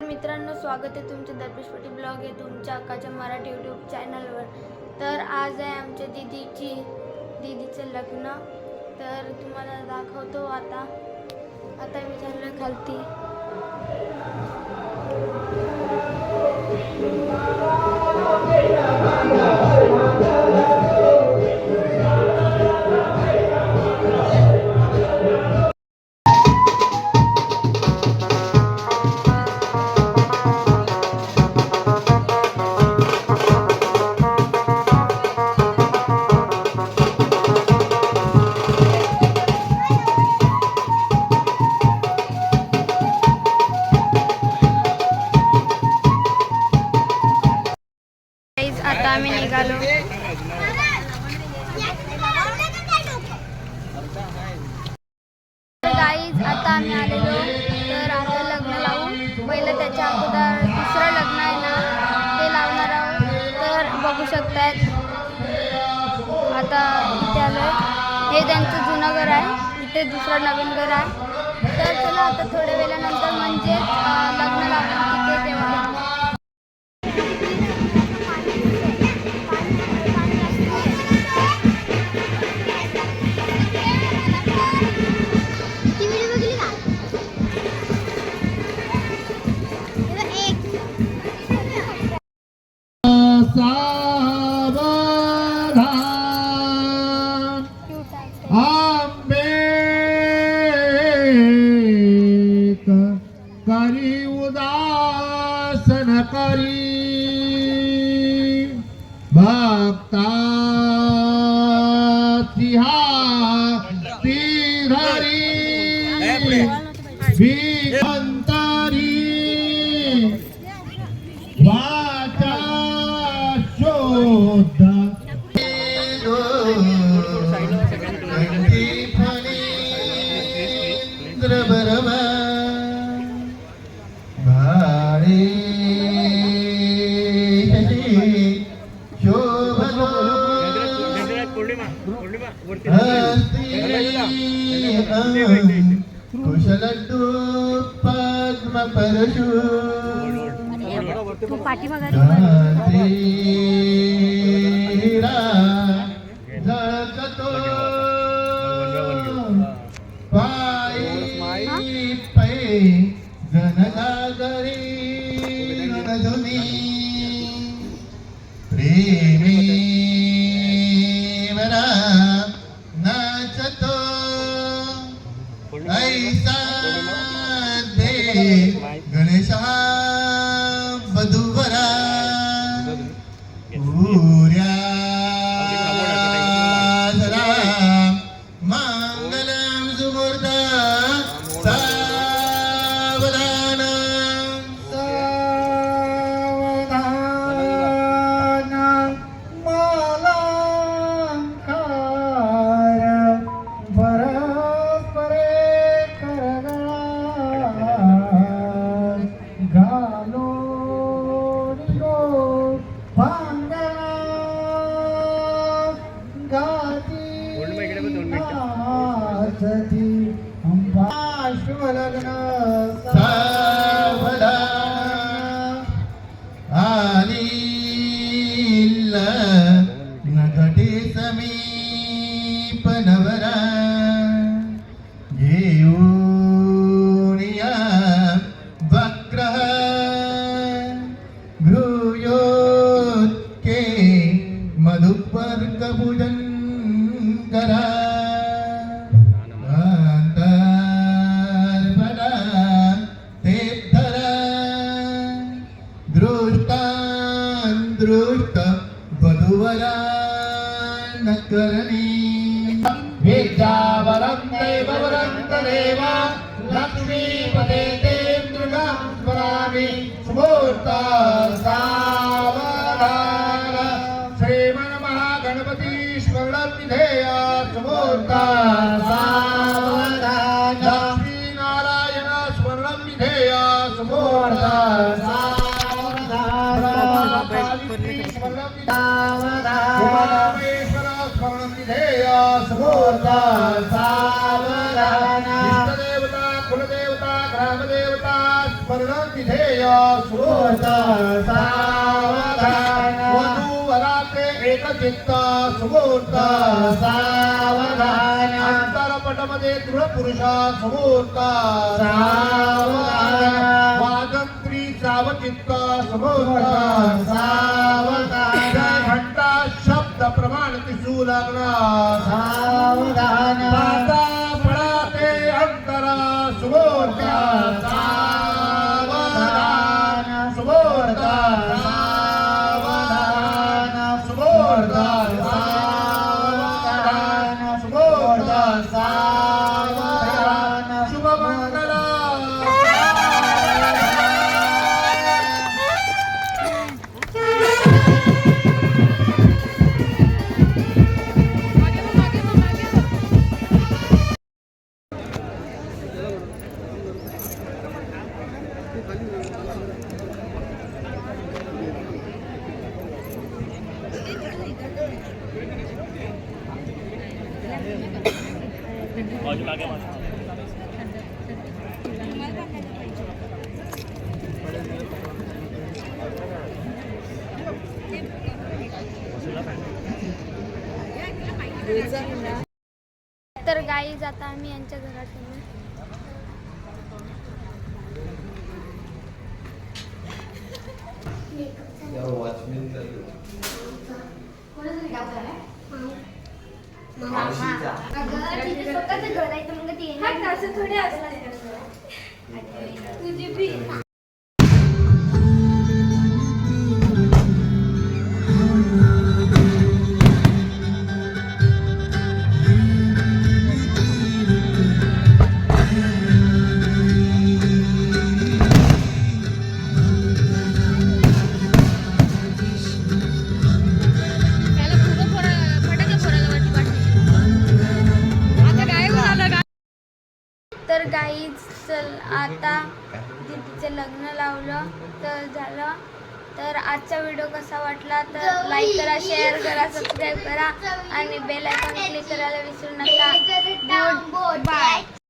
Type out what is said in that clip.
मित्रांनो, स्वागत आहे तुमच्या दर्पेशपटी ब्लॉग आहे तुमच्या अक्काच्या मराठी यूट्यूब चॅनलवर. तर आज आहे आमच्या दीदीचं लग्न. तर तुम्हाला दाखवतो. आता मी चाललोय खालती. आता आम्ही निघालो. गाईज आता आम्ही आलेलो. तर आता लग्न लावू. पहिलं त्याच्या अगोदर दुसरं लग्न आहे ना, ते लावणार आहोत. तर बघू शकतायत आता इथे आलोय. हे त्यांचं जुनं घर आहे, इथे दुसरं नवीन घर आहे. तर चला आता थोड्या वेळानंतर म्हणजे लग्न लावून तिथे तेव्हा करी उदासन करी भक्ता ती धरी अंतरी वाचा शोध कुशलड्डू पद्म परशु झळकतो पायी पै जनगागरी नजनी प्रेमी वरा नाचतो ऐसा दे गणेशा बधुवरा पूर्या जरा मंगलम सुमूर्त सावधान सावधान मालंकार परस्परे घालो निगो भांगला गाती नाचती अंबा शुभलग्न सावधान आलील नगटी समीप नवरा घेऊनिया वक्रह गृह्योत्के मधुपर्क पूजन करा अंतर्पणा ते धरा दृष्ट वधुवरा न करणी विद्यावरं देववरं तदेव लक्ष्मीपते ते दुर्गां स्मरामि सुमूर्ता सावधान श्रीमन्महागणपति स्मरणं विधेय सुमूर्ता सावधान लक्ष्मीनारायण स्मरणं विधेय सुमूर्ता सावधान स्मरणं विधेय सुमूर्ता सावधान इष्टदेवता कुलदेवता ग्रामदेवता स्वर्णम विधेय सुमुहूर्त सावधान वधू वराचे एक चित्त सुमुहूर्त सावधान अंतरपटमध्ये दृढ पुरुषा सुमुहूर्त सावधान वाजंत्री सावचित्त सुमुहूर्त सावधान घंटा शब्द प्रमाण दिसू लागला सावधान माता पडाते अंतरा सुमुहूर्त सावधान सुमुहूर्त सावधान सुमुहूर्त सावधान सुमुहूर्त सावधान शुभमंगल तर गाईज आता आम्ही यांच्या घरात आलो. स्वतःच घर आहे तर मग ती असं थोडे असणार तुझी भी. तर गाईज चल आता दीदीचं लग्न लावलं तर झालं. तर आजचा व्हिडिओ कसा वाटला तर लाईक करा, शेअर करा, सबस्क्राईब करा आणि बेल आयकॉन क्लिक करायला विसरू नका. Good bye.